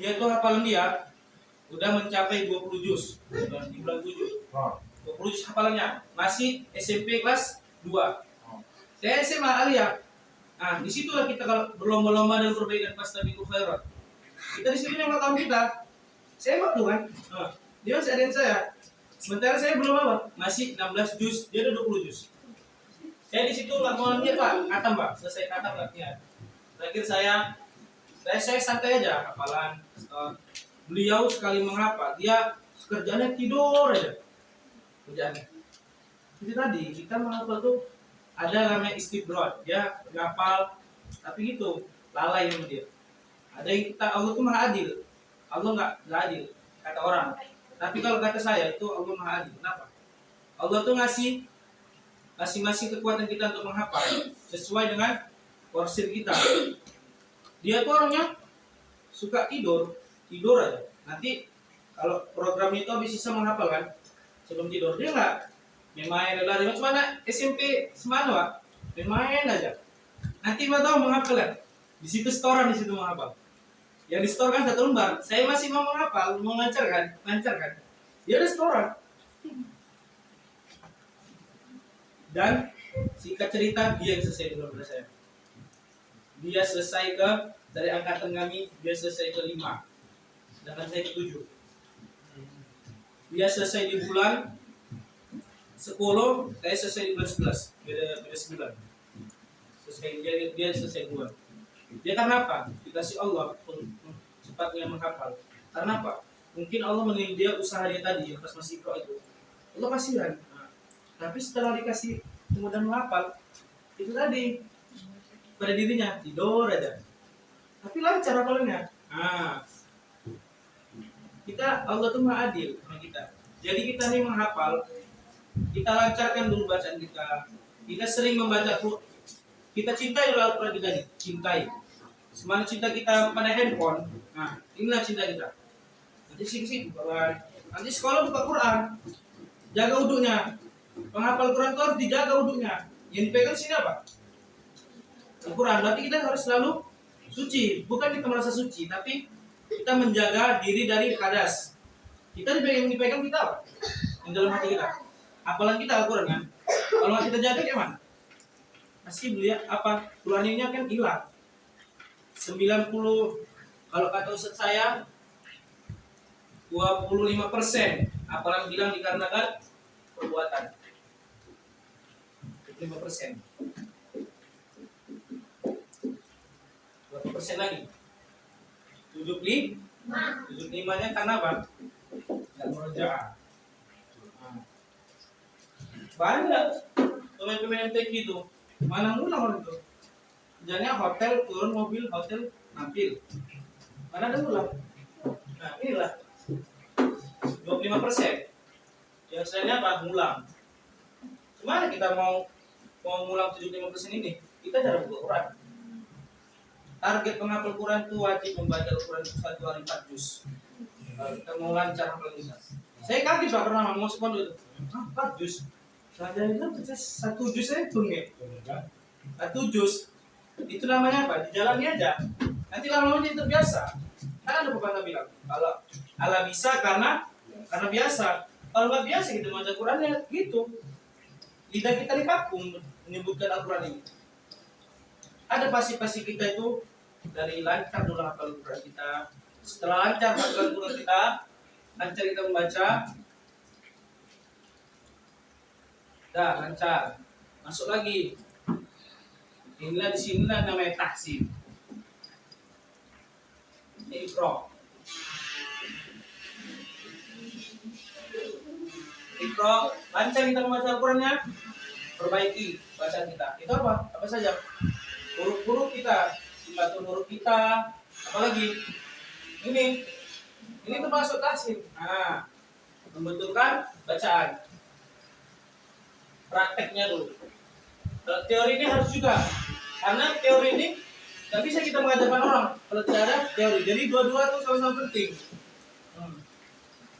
dia tuh hafalan dia udah mencapai 20 juz di bulan 7. 20 juz hafalannya. Masih SMP kelas 2. Saya SMA Aliyah. Nah, disitulah kita kalau berlomba-lomba dan perbaikan fastabiqul khairat. Kita di sini nengok kawan kita. Saya waktu kan. Nah, dia masih adik saya. Sementara saya belum apa? Masih 16 juz, dia udah 20 juz. Saya di situ nggak mau lihat Pak, khatam Pak, selesai khatam latihan. Terakhir saya santai aja hafalan. Beliau sekali menghafal, dia kerjanya tidur aja. Kerjanya. Itu tadi kita menghafal tuh ada namanya istidroj, dia ngapal tapi gitu lalai sama dia. Ada yang kita Allah tuh maha adil, Allah nggak adil kata orang. Tapi kalau kata saya itu Allah maha adil. Kenapa? Allah tuh ngasih masing-masing kekuatan kita untuk menghafal sesuai dengan porsi kita. Dia tuh orangnya suka tidur aja. Nanti kalau program itu habis bisa menghafal kan, sebelum tidur dia nggak main lari macam mana SMP semana main aja. Nanti mau tahu menghafal kan? Di situ setoran di situ menghafal. Yang di store kan 1 lembar. Saya masih mau menghafal, mau lancar kan? Dia udah setoran. Dan singkat cerita dia yang selesai dulu daripada saya. Dia selesai dari angkatan kami, dia selesai ke 5. Sedangkan saya ke 7. Dia selesai di bulan 10, saya selesai di bulan 11. Beda 9. Dia selesai duluan. Dia karena apa? Dikasih Allah cepatnya menghafal. Karena apa? Mungkin Allah menilai dia usaha dia tadi yang pas masih pro itu. Allah kasihan. Nah, tapi setelah dikasih kemudian menghafal, itu tadi pada dirinya tidur aja. Tapi lancar hafalnya. Nah, kita Allah tuh maha adil sama kita. Jadi kita nih menghafal, kita lancarkan dulu bacaan kita. Kita sering membaca, kita cintai dulu Al-Quran kita nih, cintai. Semana cinta kita pada handphone. Nah, inilah cinta kita. Nanti sih nanti sekolah buka Quran, jaga wudhunya. Penghafal Quran itu harus dijaga wudhunya. Yang dipegang sini apa? Al-Quran. Berarti kita harus selalu suci. Bukan kita merasa suci, tapi kita menjaga diri dari hadas. Kita dipegang kita apa? Yang dalam hati kita. Hafalan kita Al-Quran kan. Kalau nggak kita jaga gimana? Pasti beliau apa? Qurannya kan hilang. 90, kalau kata Ustaz saya 25% hafalan hilang dikarenakan perbuatan. 5%. 20% lagi. 75-nya karena apa? Tidak merojaah. Banyak pemain-pemain MTQ itu mana ngulang orang itu. Kerjanya hotel turun mobil, hotel nampil. Mana ada ngulang. Nah inilah 25%. Yang selainnya apa? Ngulang. Gimana kita mau ngulang 75% ini? Kita jarang buka Quran. Target penghafal Quran itu wajib membaca Al-Quran 1 hari 4 juz. Kita mau lancar hafalan kita. Saya kaget Pak pernah mau sekolah itu. 4 juz. Saya itu 1 juz saya hitung ya. 1 juz. Itu namanya apa? Dijalani aja. Nanti lama-lama jadi terbiasa. Kan ada pepatah bilang, kalau ala bisa karena biasa. Kalau nggak biasa kita baca Qurannya gitu. Lidah kita dikapung menyebutkan Al-Quran ini. Ada pasti kita itu dari lancar dulu hafal Quran kita. Setelah lancar hafal Quran kita, lancar kita membaca. Dah lancar. Masuk lagi. Inilah di sinilah namanya tahsin. Iqra. Lancar kita membaca Al-Qurannya, perbaiki bacaan kita. Itu apa? Apa saja? Huruf-huruf kita, silatul huruf kita, apalagi ini termasuk tahsin. Nah, membentukkan bacaan. Prakteknya dulu. Teori ini harus juga, karena teori ini nggak bisa kita mengajarkan orang kalau tidak ada teori. Jadi dua-dua itu sama-sama penting.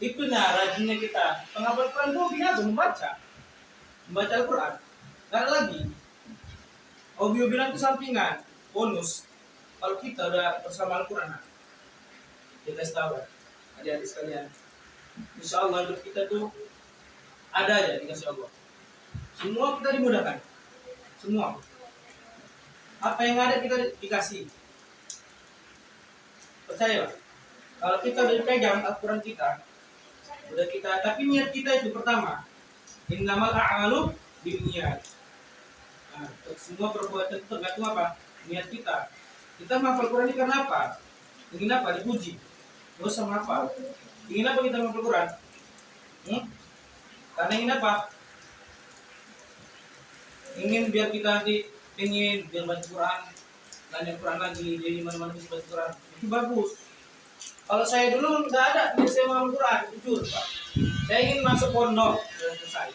Itu rajinnya kita. Penghafal Quran itu biasa membaca Al-Quran. Nggak ada lagi. Audio bilang itu sampingan, bonus. Kalau kita udah bersama Al-Quran, Dia kasih tahu adik-adik sekalian. Insya Allah hidup kita tuh ada aja dikasih Allah. Semua kita dimudahkan. Semua. Apa yang ada kita dikasih. Percaya, Pak. Kalau kita udah pegang Al-Quran kita, udah kita, tapi niat kita itu pertama. Innamal a'malu binniyat. Nah, semua perbuatan itu tergantung apa? Niat kita. Kita menghafal Quran ini karena apa? Ingin apa? Dipuji. Gak usah menghafal. Ingin apa kita menghafal Quran? Karena ingin apa? Ingin biar kita nanti ingin biar baca Quran, nanya Quran lagi, jadi mana-mana bisa baca Quran. Itu bagus. Kalau saya dulu nggak ada, dia saya mau Quran, jujur Pak. Saya ingin masuk pondok, selesai.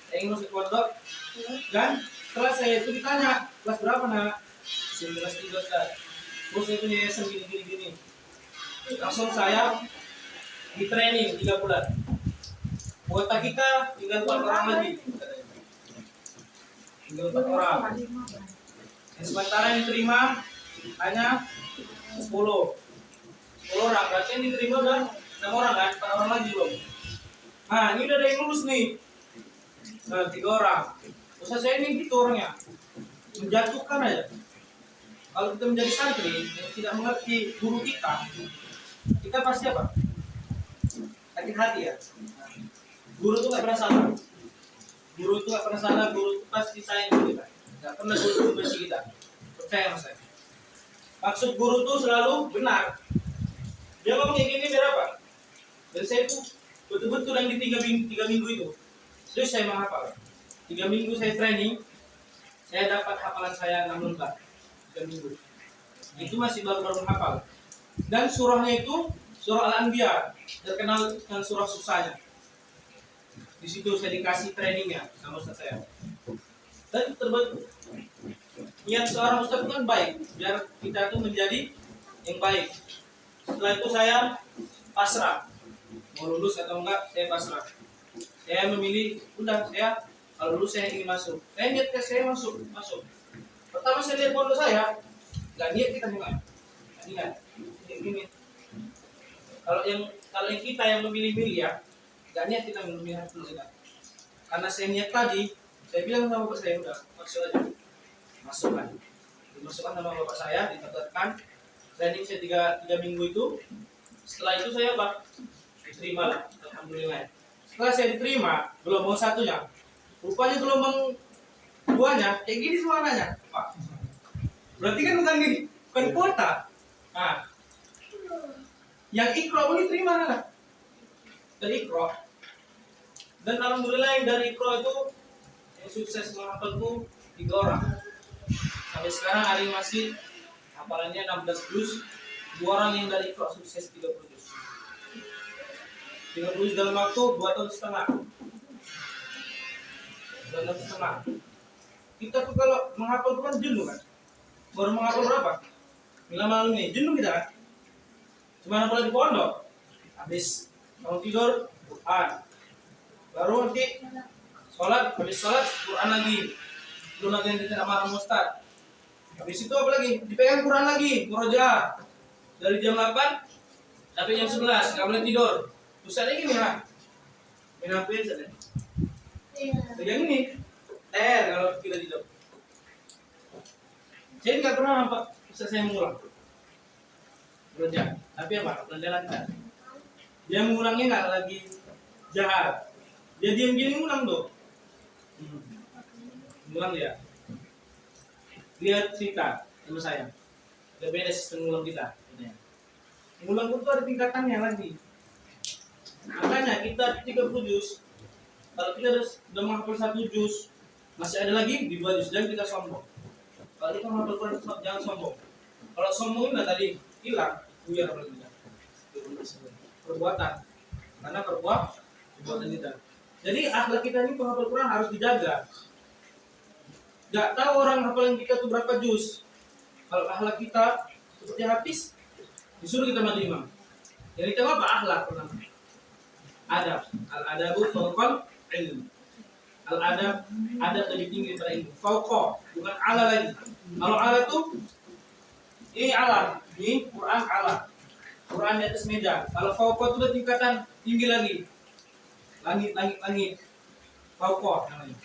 Saya ingin masuk pondok, dan setelah saya itu ditanya, kelas berapa nak? Kelas 3 Ustaz. Terus saya punya yayasan gini. Langsung saya di training 3 bulan. Kuota kita tinggal 4 orang lagi. Tinggal 4 orang. Yang sementara yang diterima hanya 10 orang. Berarti yang diterima udah 6 orang kan? 4 orang lagi belum. Nah ini udah ada yang lulus nih. Nah 3 orang. Usah saya ini gitu orangnya. Menjatuhkan aja. Kalau kita menjadi santri yang tidak mengerti guru kita pasti apa? Sakit hati ya. Guru itu nggak pernah salah. Guru itu nggak pernah salah. Guru itu pasti sayang kita. Nggak pernah guru itu benci kita. Percaya sama saya. Maksud guru itu selalu benar. Dia ngomong kayak gini biar apa? Dan saya itu betul-betul yang di 3 minggu itu. Terus saya menghafal. 3 minggu saya training. Saya dapat hafalan saya 6 lembar. 3 minggu. Itu masih baru-baru menghafal. Dan surahnya itu surah Al-Anbiya, terkenal dengan surah susahnya. Di situ saya dikasih trainingnya sama ustaz saya. Dan terbentuk niat seorang ustaz itu kan baik, biar kita itu menjadi yang baik. Setelah itu saya pasrah, mau lulus atau enggak saya pasrah. Saya memilih, udah saya kalau lulus saya ingin masuk. Saya niat saya masuk. Pertama saya lihat pondok saya, nggak niat kita mulai. Ingat, ini. Kalau yang kita yang memilih-milih ya, nggak niat kita memilih dulu kita. Karena saya niat tadi, saya bilang sama bapak saya udah masuk aja, masukkan. Dimasukkan sama bapak saya, ditetapkan. Training saya 3 minggu itu. Setelah itu saya diterima lah, alhamdulillah. Setelah saya diterima, gelombang satunya, rupanya gelombang 2-nya kayak gini suaranya, Pak. Berarti kan bukan gini, bukan kuota. Nah, yang Iqra pun diterima kan? Dari Iqra. Dan alhamdulillah yang dari Iqra itu yang sukses menghafal itu 3 orang. Sampai sekarang ada yang masih hafalannya 16 juz. 2 orang yang dari Iqra sukses 30 juz. 30 juz dalam waktu 2 tahun setengah. 2 tahun setengah. Kita tuh kalau menghafal itu kan jenuh kan? Baru menghafal berapa? Bila malam ini jenuh kita kan? Cuma boleh di pondok, habis mau tidur Quran, baru nanti sholat, habis sholat Quran lagi, belum lagi yang tidak marah Ustaz. Habis itu apa lagi? Dipegang Quran lagi, murojaah dari jam 8 sampai jam 11, nggak boleh tidur. Ustaz ini gimana? Main HP saja. Pegang ini, kalau kita tidur. Saya nggak pernah nampak Ustaz saya mengulang. Belajar, tapi apa? Belajar lancar. Dia mengulangnya nggak lagi jahat. Dia diam gini ngulang tuh. Ngulang dia. Lihat cerita sama saya. Berbeda sistem ngulang kita. Ngulang itu ada tingkatannya lagi. Makanya kita 30 juz. Kalau kita sudah menghafal 1 juz, masih ada lagi di 2 juz dan kita sombong. Kalau kita menghafal Quran jangan sombong. Kalau sombong itu tadi hilang, buyar apalagi perbuatan, karena perbuatan kita. Jadi akhlak kita ini penghafal Quran harus dijaga. Gak tahu orang hafalan kita itu berapa juz. Kalau akhlak kita seperti habis, disuruh kita maju imam. Yang kita apa? Akhlak pertama. Adab. Al-adabu fawqal ilm. Al-adab, adab lebih tinggi daripada ilmu. Fawqa, bukan ala lagi. Kalau ala itu ini ala, ini Quran ala. Quran di atas meja. Kalau fauqa itu udah tingkatan tinggi lagi. Langit. Fauqa namanya.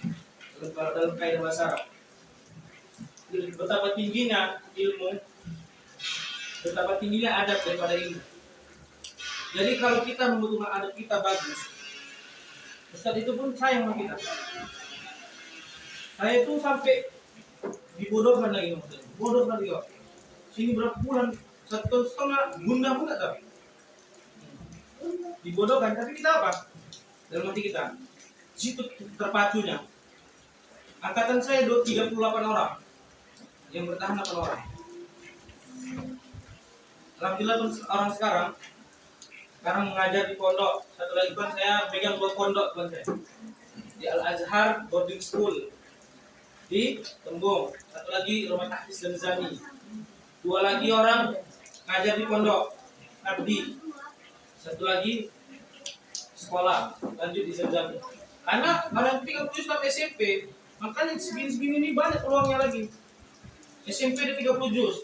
Kalau dalam kaidah bahasa Arab. Jadi, betapa tingginya ilmu, betapa tingginya adab daripada ilmu. Jadi kalau kita membutuhkan adab kita bagus, Ustaz itu pun sayang sama kita. Saya itu sampai dibodohkan lagi maksudnya. Bodoh lagi kok. Sini berapa bulan, 1,5 bunda pun nggak tahu. Dibodohkan, tapi kita apa? Dalam hati kita. Situ terpacunya. Angkatan saya 38 orang. Yang bertahan 8 orang. Alhamdulillah orang sekarang mengajar di pondok. Satu lagi kan saya pegang 2 pondok kan saya. Di Al-Azhar Boarding School di Tembung. Satu lagi Rumah Tahfiz dan Zani. 2 lagi orang ngajar di pondok Abdi. Satu lagi sekolah lanjut di Zani. Karena orang 30 Islam SMP, makanya segini-segini ini banyak peluangnya lagi. SMP ada 30 juz.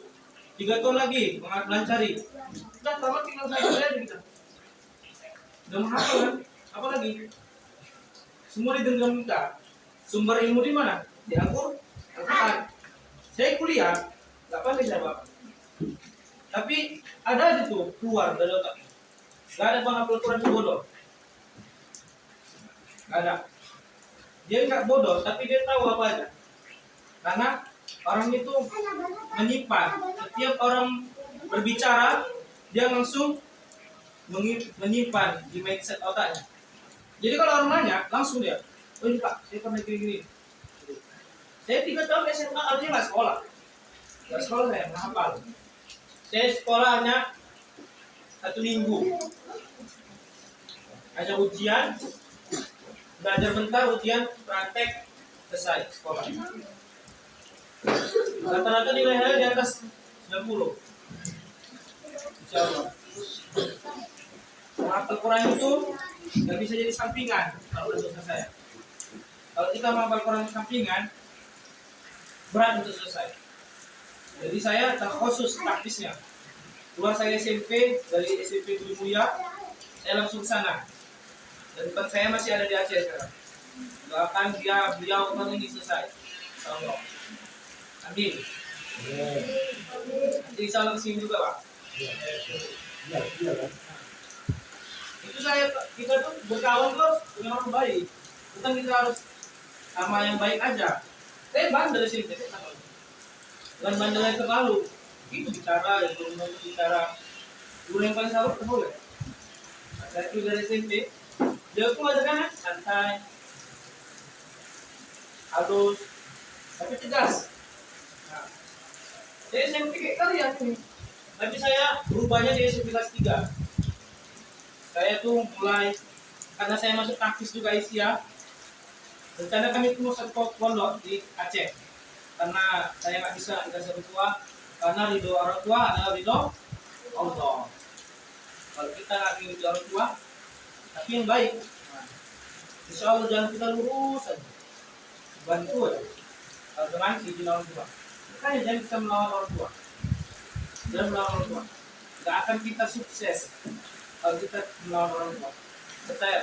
3 tahun lagi melancari. Udah tamat tinggal saya kita. Udah menghafal kan? Apa lagi? Semua digenggam kita. Sumber ilmu di mana? Di Al-Quran. Saya kuliah, nggak pandai saya bapak. Tapi ada aja tuh keluar dari otak. Gak ada bang Al-Quran itu bodoh. Gak ada. Dia nggak bodoh, tapi dia tahu apa aja. Karena orang itu menyimpan. Setiap orang berbicara, dia langsung menyimpan di mindset otaknya. Jadi kalau orang nanya, langsung dia, oh ini Pak, saya pernah gini-gini. Saya 3 tahun SMA, artinya nggak sekolah. Nggak sekolah saya, menghafal. Saya sekolahnya 1 minggu. Ada ujian, belajar bentar, ujian, praktek, selesai sekolah. Rata-rata nilainya di atas 90. Insyaallah. Menghafal Quran itu nggak bisa jadi sampingan kalau udah selesai. Kalau kita menghafal Quran sampingan, berat untuk selesai. Jadi saya terkhusus praktisnya. Keluar saya SMP, dari SMP Budi Mulia, saya langsung ke sana. Dan tempat saya masih ada di Aceh sekarang. Doakan beliau tahun ini selesai. Insyaallah. Amin. Jadi salam sini juga Pak. Itu kita tuh berkawan tuh dengan orang baik. Bukan kita harus sama yang baik aja. Saya bandel sini, bukan bandel yang terlalu. Itu bicara, itu bicara. Guru yang paling salut boleh. Saya itu dari SMP. Dia tuh ngajarkan santai, halus, tapi tegas. Nah, saya SMP kayak kalian ini. Tapi saya berubahnya di SMP kelas 3. Saya tuh mulai, karena saya masuk praktis juga Asia. Rencana kami itu mau satu pondok di Aceh. Karena saya nggak bisa dikasih orang tua, karena ridho orang tua adalah ridho Allah. Kalau kita nggak ridho orang tua, tapi yang baik, nah, insya Allah jangan kita lurus aja, bantu aja. Kalau dengan izin orang tua, makanya jangan kita melawan orang tua. Jangan melawan orang tua. Tidak akan kita sukses kalau kita melawan orang tua. Betul.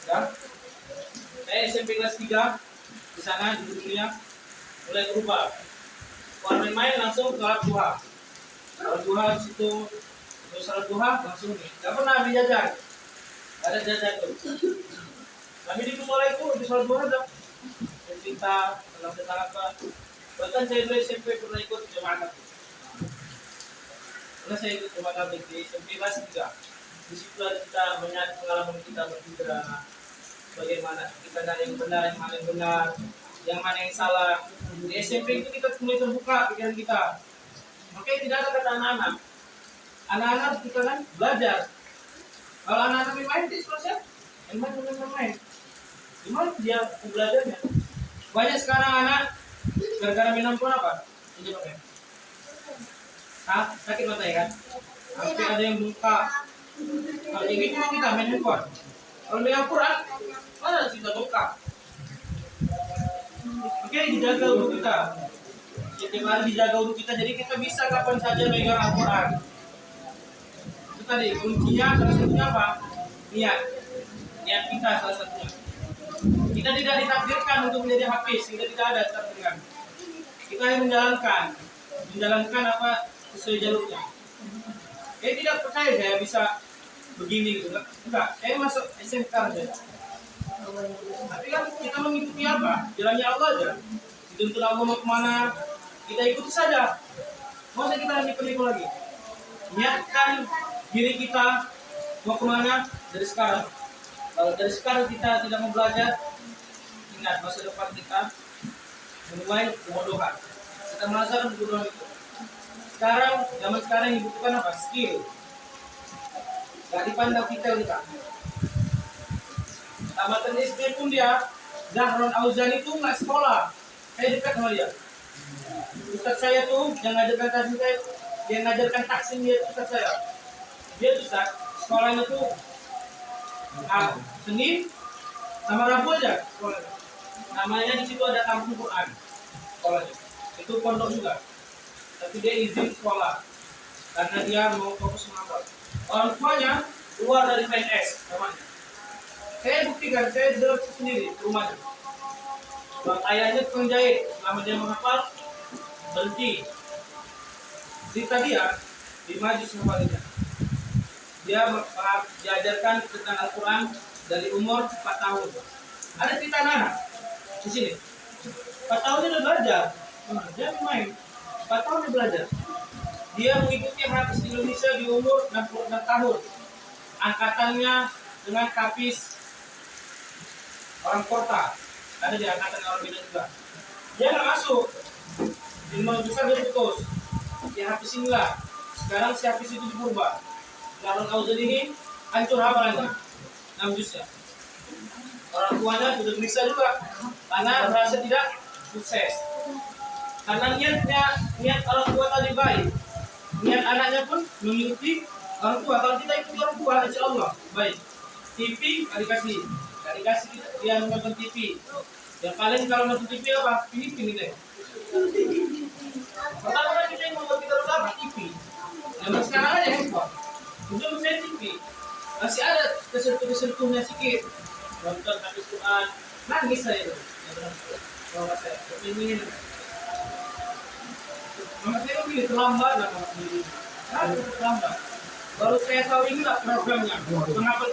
Ya. Saya SMP kelas 3 di sana di dunia mulai berubah. Kalau main langsung sholat duha. Sholat duha di situ, terus sholat duha langsung nih. Gak pernah ambil jajan. Gak ada jajan tuh. Kami di musola itu di sholat duha ada. Cerita dalam tentang apa. Bahkan saya dulu SMP pernah ikut jemaah. Pernah saya ikut jemaah di SMP kelas 3. Di situ kita melihat pengalaman kita berhijrah. Bagaimana kita ada yang benar, yang mana yang benar, yang mana yang salah. Di SMP itu kita mulai terbuka pikiran kita. Makanya tidak ada kata anak-anak. Anak-anak kita kan belajar. Kalau anak-anak main itu selesai, main. Gimana dia belajarnya? Banyak sekarang anak gara-gara minum pun apa? Ini pakai. Sakit mata ya kan? Sampai ada yang buka. Kalau ini cuma kita main handphone. Kalau main Quran, mana kita buka? Oke, dijaga untuk kita. Setiap hari dijaga untuk kita, jadi kita bisa kapan saja megang Al-Quran. itu tadi kuncinya salah satunya apa? Niat. Niat kita salah satunya. Kita tidak ditakdirkan untuk menjadi hafiz, kita tidak ada takdirkan. Kita hanya menjalankan apa sesuai jalurnya. Saya tidak percaya saya bisa begini gitu, enggak. Saya masuk SMK saja. Tapi kan kita mengikuti apa? Jalannya Allah aja. Dituntut Allah mau kemana, kita ikuti saja. Mau kita nipu lagi. Niatkan diri kita mau kemana dari sekarang. Kalau dari sekarang kita tidak mau belajar, ingat masa depan kita menuai kebodohan. Kita merasakan kebodohan itu. Zaman sekarang yang dibutuhkan apa? Skill. Gak dipandang kita. Tamatan SD pun dia, Zahron Auzan itu nggak sekolah. Saya dekat sama dia. Ustaz saya tuh yang ngajarkan taksim saya, dia ngajarkan taksim dia Ustaz saya. Dia Ustaz, sekolahnya tuh Senin sama Rabu aja sekolahnya. Namanya di situ ada kampung Quran sekolahnya. Itu pondok juga. Tapi dia izin sekolah karena dia mau fokus mengajar. Orang tuanya keluar dari PNS namanya. Saya buktikan, saya delok sendiri ke rumahnya. Bang ayahnya tukang jahit, lama dia menghafal, berhenti. Cerita dia di majlis hafalnya. Dia diajarkan tentang Al-Quran dari umur 4 tahun. Ada cerita anak di sini. 4 tahun dia udah belajar. Dia main. 4 tahun dia belajar. Dia mengikuti hadis di Indonesia di umur 66 tahun. Angkatannya dengan Kapis orang kota. Ada di angkatan orang beda juga. Dia nggak masuk. Ilmu besar dia putus. Dia hafisin lah. Sekarang si Hafiz itu diubah. Zahron Auzan ini hancur hafalannya. 6 juz ya. Orang tuanya sudah gelisah juga karena merasa tidak sukses. Karena niat orang tua tadi baik. Niat anaknya pun mengikuti orang tua. Kalau kita ikuti orang tua, insya Allah baik. TV nggak dikasih dia nonton TV. Yang paling kalau nonton TV apa? Ini deh. Pertama kita yang membuat kita utama TV. Zaman sekarang aja handphone. Udah main TV. Masih ada kesentuh-kesentuhnya sedikit. Nonton hadis Quran, nangis saya itu. Kalau saya ini mama saya begini terlambat lah, terlambat. Baru saya tahu inilah programnya. Mengapa